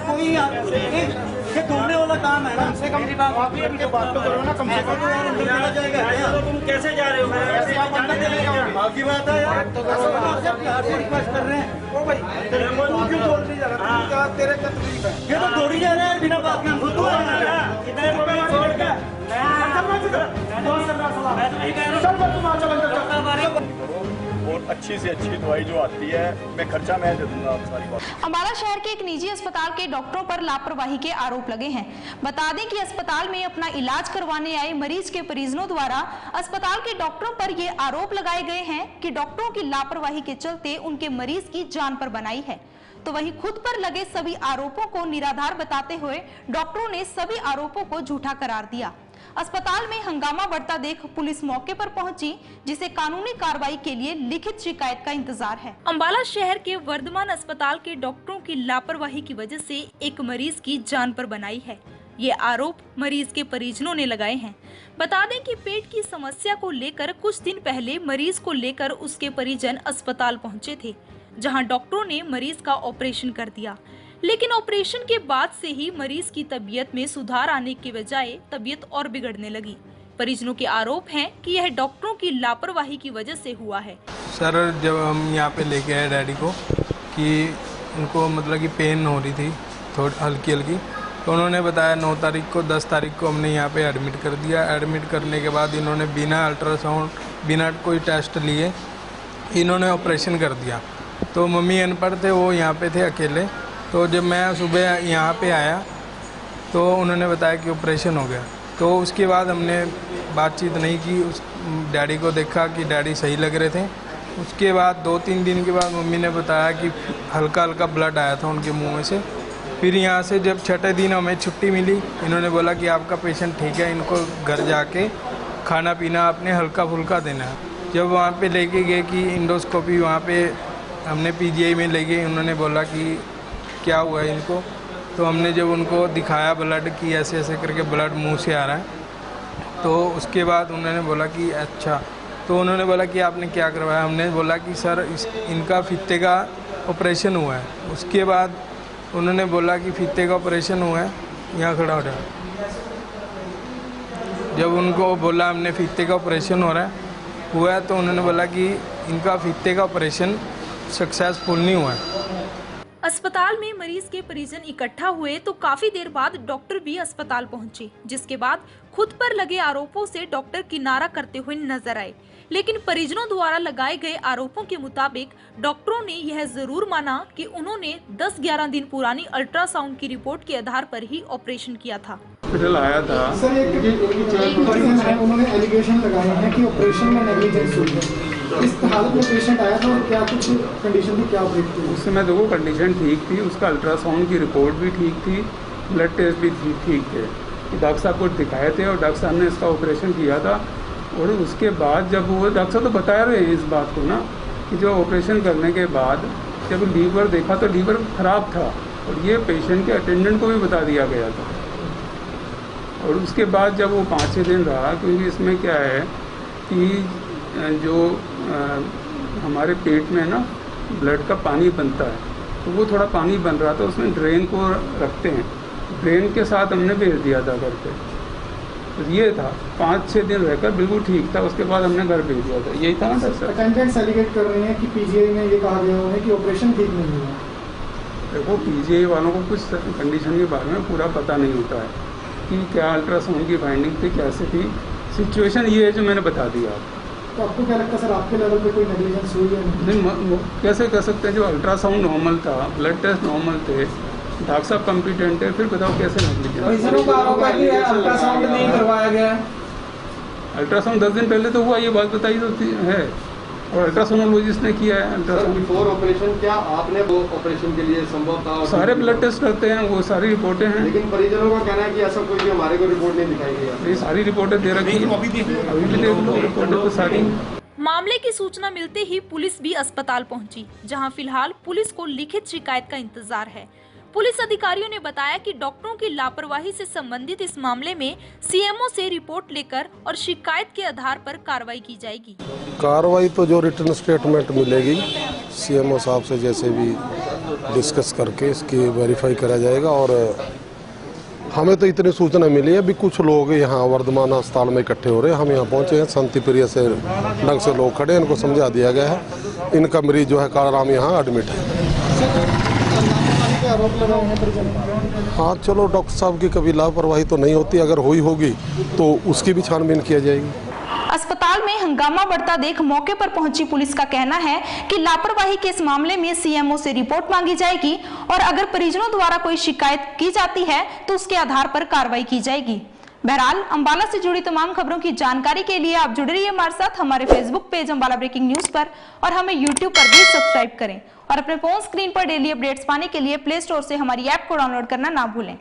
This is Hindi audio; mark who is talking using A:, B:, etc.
A: कोई ये ढूंढने वाला काम है ना, कम से कम आप ये बात तो करो ना, कम से कम तुम कैसे जा रहे हो? आपकी बात है यार, तो रिक्वेस्ट कर रहे हैं। ओ भाई क्यों बोल रही है? तेरे का तकलीफ है, ये तो दौड़ी जा रहा है बिना बात के। खुद कितने छोड़ के
B: और अच्छी से अच्छी दवाई जो आती है मैं खर्चा मैं दे दूंगा। आप सारी बात।
C: अम्बाला शहर के एक निजी अस्पताल के डॉक्टरों पर लापरवाही के आरोप लगे हैं। बता दें कि अस्पताल में अपना इलाज करवाने आए मरीज के परिजनों द्वारा अस्पताल के डॉक्टरों पर ये आरोप लगाए गए हैं कि डॉक्टरों की लापरवाही के चलते उनके मरीज की जान पर बनाई है। तो वहीं खुद पर लगे सभी आरोपों को निराधार बताते हुए डॉक्टरों ने सभी आरोपों को झूठा करार दिया। अस्पताल में हंगामा बढ़ता देख पुलिस मौके पर पहुंची, जिसे कानूनी कार्रवाई के लिए लिखित शिकायत का इंतजार है। अम्बाला शहर के वर्धमान अस्पताल के डॉक्टरों की लापरवाही की वजह से एक मरीज की जान पर बनाई है। ये आरोप मरीज के परिजनों ने लगाए हैं। बता दें कि पेट की समस्या को लेकर कुछ दिन पहले मरीज को लेकर उसके परिजन अस्पताल पहुंचे थे, जहां डॉक्टरों ने मरीज का ऑपरेशन कर दिया। लेकिन ऑपरेशन के बाद से ही मरीज की तबीयत में सुधार आने के बजाय तबीयत और बिगड़ने लगी। परिजनों के आरोप हैं कि यह डॉक्टरों की लापरवाही की वजह से हुआ है।
D: सर, जब हम यहाँ पे लेके आए डैडी को कि उनको मतलब कि पेन हो रही थी थोड़ी हल्की हल्की, तो उन्होंने बताया 9 तारीख को 10 तारीख को हमने यहाँ पे एडमिट कर दिया। एडमिट करने के बाद इन्होंने बिना अल्ट्रासाउंड बिना कोई टेस्ट लिए इन्होंने ऑपरेशन कर दिया। तो मम्मी अनपढ़ थे, वो यहाँ पे थे अकेले। तो जब मैं सुबह यहाँ पे आया तो उन्होंने बताया कि ऑपरेशन हो गया। तो उसके बाद हमने बातचीत नहीं की, उस डैडी को देखा कि डैडी सही लग रहे थे। उसके बाद 2-3 दिन के बाद मम्मी ने बताया कि हल्का हल्का ब्लड आया था उनके मुंह में से। फिर यहाँ से जब 6ठे दिन हमें छुट्टी मिली, इन्होंने बोला कि आपका पेशेंट ठीक है, इनको घर जाके खाना पीना आपने हल्का फुल्का देना है। जब वहाँ पे लेके गए कि इंडोस्कोपी वहाँ पे हमने PGI में ले गए, उन्होंने बोला कि क्या हुआ है इनको। तो हमने जब उनको दिखाया ब्लड की ऐसे ऐसे करके ब्लड मुंह से आ रहा है, तो उसके बाद उन्होंने बोला कि अच्छा। तो उन्होंने बोला कि आपने क्या करवाया? हमने बोला कि सर इनका फीते का ऑपरेशन हुआ है। उसके बाद उन्होंने बोला कि फीते का ऑपरेशन हुआ है, यहाँ खड़ा हो रहा है। जब उनको बोला हमने फीते का ऑपरेशन हो रहा है हुआ है, तो उन्होंने बोला कि इनका फीते का ऑपरेशन सक्सेसफुल नहीं हुआ है।
C: अस्पताल में मरीज के परिजन इकट्ठा हुए तो काफी देर बाद डॉक्टर भी अस्पताल पहुंचे, जिसके बाद खुद पर लगे आरोपों से डॉक्टर किनारा करते हुए नजर आए। लेकिन परिजनों द्वारा लगाए गए आरोपों के मुताबिक डॉक्टरों ने यह जरूर माना कि उन्होंने 10-11 दिन पुरानी अल्ट्रासाउंड की रिपोर्ट के आधार पर ही ऑपरेशन किया था।
E: हॉस्पिटल आया था
A: सर, उन्होंने एलिगेशन लगाए हैं कि ऑपरेशन में नेग्लिजेंस हुई है। इस हालत में पेशेंट आया था और क्या कुछ कंडीशन थी, क्या ऑपरेट थी?
E: उस समय देखो कंडीशन ठीक थी, उसका अल्ट्रासाउंड की रिपोर्ट भी ठीक थी, ब्लड टेस्ट भी ठीक थे। डॉक्टर साहब को दिखाए थे और डॉक्टर साहब ने इसका ऑपरेशन किया था। और उसके बाद जब वो डॉक्टर साहब तो बता रहे हैं इस बात को ना कि जो ऑपरेशन करने के बाद जब लीवर देखा तो लीवर ख़राब था, और ये पेशेंट के अटेंडेंट को भी बता दिया गया था। और उसके बाद जब वो 5-6 दिन रहा, क्योंकि इसमें क्या है कि जो हमारे पेट में ना ब्लड का पानी बनता है, तो वो थोड़ा पानी बन रहा था, उसमें ड्रेन को रखते हैं, ड्रेन के साथ हमने भेज दिया था घर पे। तो ये था 5-6 दिन रहकर बिल्कुल ठीक था, उसके बाद हमने घर भेज दिया था। यही था ना सर।
A: अटेंडेंट्स एलिगेट कर रहे हैं कि PGI में ये कहा गया है कि ऑपरेशन ठीक नहीं हुआ।
E: देखो PGI वालों को कुछ कंडीशन के बारे में पूरा पता नहीं होता है कि क्या अल्ट्रासाउंड की फाइंडिंग थी, कैसे थी। सिचुएशन ये है जो मैंने बता दिया।
A: तो आपको क्या लगता है सर, आपके लेवल पे कोई नेग्लिजेंस हुई है?
E: नहीं, कैसे कह सकते हैं? जो अल्ट्रासाउंड नॉर्मल था, ब्लड टेस्ट नॉर्मल थे, डॉक्टर साहब कॉम्पिटेंट है, फिर बताओ कैसे नेग्लिजेंस?
A: अल्ट्रासाउंड नहीं करवाया गया।
E: अल्ट्रासाउंड 10 दिन पहले तो हुआ, ये बात बताई तो है, और अल्ट्रासोनोलॉजिस्ट ने किया है अल्ट्रासाउंड।
F: बिफोर ऑपरेशन क्या आपने वो ऑपरेशन के लिए संभव था?
E: सारे ब्लड टेस्ट करते हैं, वो सारी रिपोर्टें हैं।
F: लेकिन परिजनों का कहना है कि ऐसा कोई भी हमारे को रिपोर्ट नहीं दिखाई गई।
E: ये सारी रिपोर्टें दे रखी हैं, अभी भी देख लो रिपोर्टें तो सारी।
C: मामले की सूचना मिलते ही पुलिस भी अस्पताल पहुंची, जहां फिलहाल पुलिस को लिखित शिकायत का इंतजार है। पुलिस अधिकारियों ने बताया कि डॉक्टरों की लापरवाही से संबंधित इस मामले में CMO से रिपोर्ट लेकर और शिकायत के आधार पर कार्रवाई की जाएगी।
G: कार्रवाई तो जो रिटर्न स्टेटमेंट मिलेगी CMO साहब से, जैसे भी डिस्कस करके इसकी वेरीफाई करा जाएगा। और हमें तो इतनी सूचना मिली है, अभी कुछ लोग यहाँ वर्धमान अस्पताल में इकट्ठे हो रहे हैं। हम यहाँ पहुँचे हैं, शांति प्रिय से ढंग से लोग खड़े हैं, इनको समझा दिया गया है। इनका मरीज जो है कालाराम यहाँ एडमिट है। हाँ चलो, डॉक्टर साहब की कभी लापरवाही तो नहीं होती, अगर हुई होगी तो उसकी भी छानबीन की जाएगी।
C: अस्पताल में हंगामा बढ़ता देख मौके पर पहुंची पुलिस का कहना है कि लापरवाही के इस मामले में सीएमओ से रिपोर्ट मांगी जाएगी और अगर परिजनों द्वारा कोई शिकायत की जाती है तो उसके आधार पर कार्रवाई की जाएगी। बहरहाल अंबाला से जुड़ी तमाम खबरों की जानकारी के लिए आप जुड़े रहिए हमारे साथ हमारे Facebook page Ambala breaking news पर और हमें यूट्यूब पर भी सब्सक्राइब करें और अपने फोन स्क्रीन पर डेली अपडेट्स पाने के लिए प्ले स्टोर से हमारी ऐप को डाउनलोड करना ना भूलें।